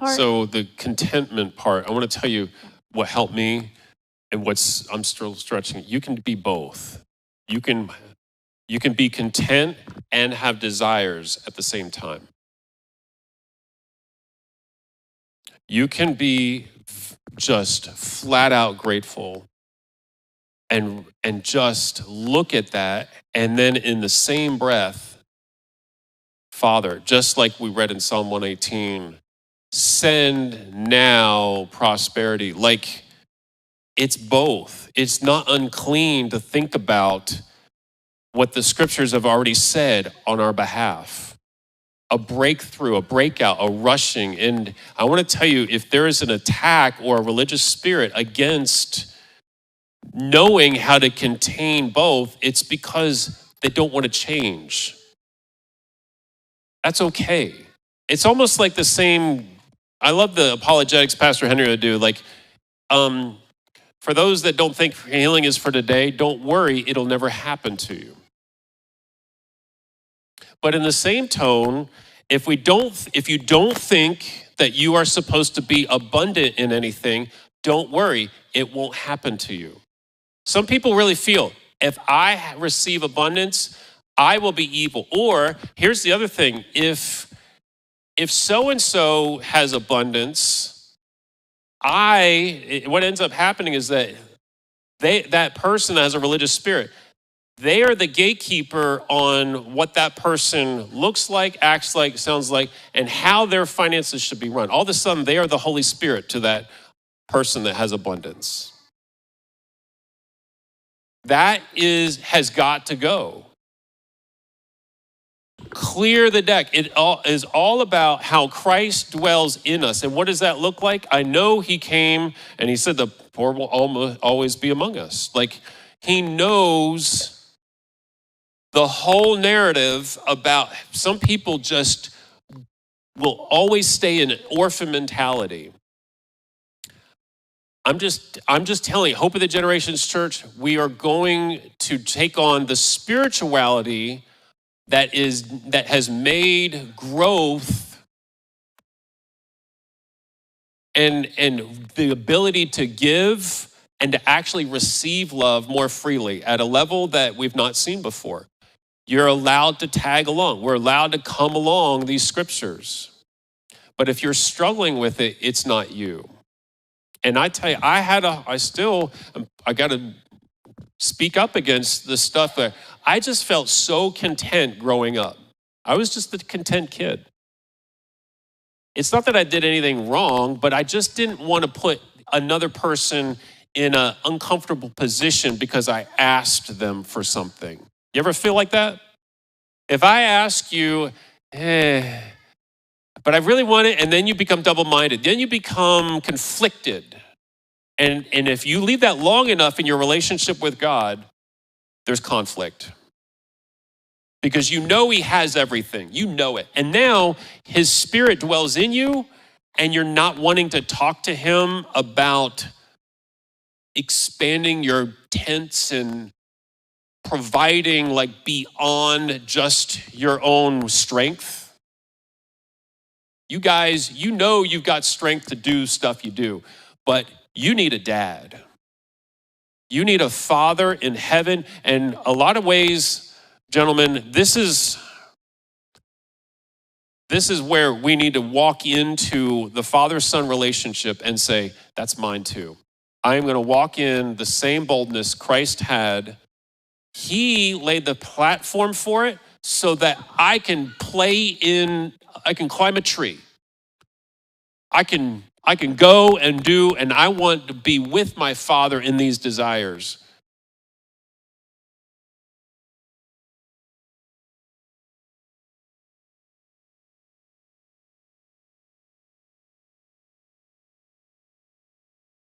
part? So the contentment part, I want to tell you what helped me and I'm still stretching. You can be both. You can be content and have desires at the same time. You can be just flat out grateful and just look at that, and then in the same breath, Father, just like we read in Psalm 118, send now prosperity. Like, it's both. It's not unclean to think about what the scriptures have already said on our behalf. A breakthrough, a breakout, a rushing. And I want to tell you, if there is an attack or a religious spirit against knowing how to contain both, it's because they don't want to change. That's okay. It's almost like the same, I love the apologetics Pastor Henry would do. Like, for those that don't think healing is for today, don't worry, it'll never happen to you. But in the same tone, if you don't think that you are supposed to be abundant in anything, don't worry, it won't happen to you. Some people really feel, if I receive abundance, I will be evil. Or here's the other thing, if so-and-so has abundance, what ends up happening is that that person has a religious spirit. They are the gatekeeper on what that person looks like, acts like, sounds like, and how their finances should be run. All of a sudden, they are the Holy Spirit to that person that has abundance. That has got to go. Clear the deck. It is all about how Christ dwells in us. And what does that look like? I know he came and he said the poor will always be among us. Like, he knows the whole narrative about some people just will always stay in an orphan mentality. I'm just telling you, Hope of the Generations Church, we are going to take on the spirituality that has made growth and the ability to give and to actually receive love more freely at a level that we've not seen before. You're allowed to tag along. We're allowed to come along these scriptures. But if you're struggling with it, it's not you. And I tell you, I got to speak up against the stuff that I just felt so content growing up. I was just a content kid. It's not that I did anything wrong, but I just didn't want to put another person in an uncomfortable position because I asked them for something. You ever feel like that? If I ask you, but I really want it, and then you become double-minded. Then you become conflicted. And if you leave that long enough in your relationship with God, there's conflict. Because you know he has everything. You know it. And now his spirit dwells in you, and you're not wanting to talk to him about expanding your tents and providing like beyond just your own strength. You guys, you know you've got strength to do stuff you do, but you need a dad. You need a father in heaven. And a lot of ways, gentlemen, this is where we need to walk into the father-son relationship and say, that's mine too. I am going to walk in the same boldness Christ had. He laid the platform for it so that I can climb a tree. I can go and do, and I want to be with my Father in these desires.